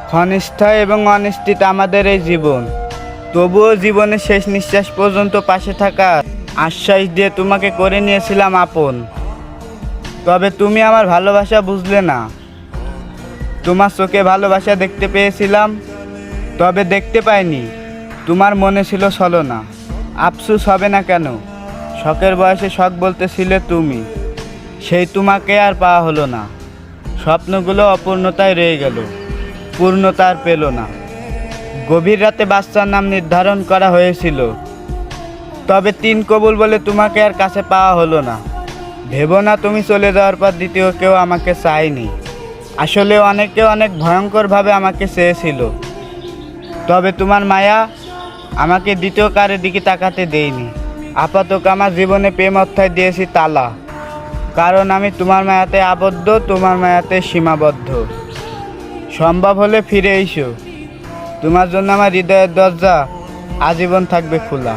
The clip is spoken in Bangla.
ক্ষণস্থায়ী এবং অনিশ্চিত আমাদের এই জীবন, তবুও জীবনের শেষ নিঃশ্বাস পর্যন্ত পাশে থাকার আশ্বাস দিয়ে তোমাকে করে নিয়েছিলাম আপন। তবে তুমি আমার ভালোবাসা বুঝলে না। তোমার চোখে ভালোবাসা দেখতে পেয়েছিলাম, তবে দেখতে পাইনি তোমার মনে ছিল ছলনা। আফসোস হবে না কেন, শখের বয়সে শখ বলতেছিলে তুমি, সেই তোমাকে আর পাওয়া হলো না। স্বপ্নগুলো অপূর্ণতায় রয়ে গেল, পূর্ণতা আর পেল না। গভীর রাতে বাচ্চার নাম নির্ধারণ করা হয়েছিল, তবে 3 কবুল বলে তোমাকে আর কাছে পাওয়া হলো না। ভেবো না তুমি চলে যাওয়ার পর দ্বিতীয় কেউ আমাকে চায়নি। আসলে অনেকে অনেক ভয়ঙ্করভাবে আমাকে চেয়েছিল, তবে তোমার মায়া আমাকে দ্বিতীয় কারের দিকে তাকাতে দেয়নি। আপাতত আমার জীবনে প্রেম অধ্যায় দিয়েছি তালা, কারণ আমি তোমার মায়াতে আবদ্ধ, তোমার মায়াতে সীমাবদ্ধ। সম্ভব হলে ফিরে এসো, তোমার জন্য আমার হৃদয়ের দরজা আজীবন থাকবে খোলা।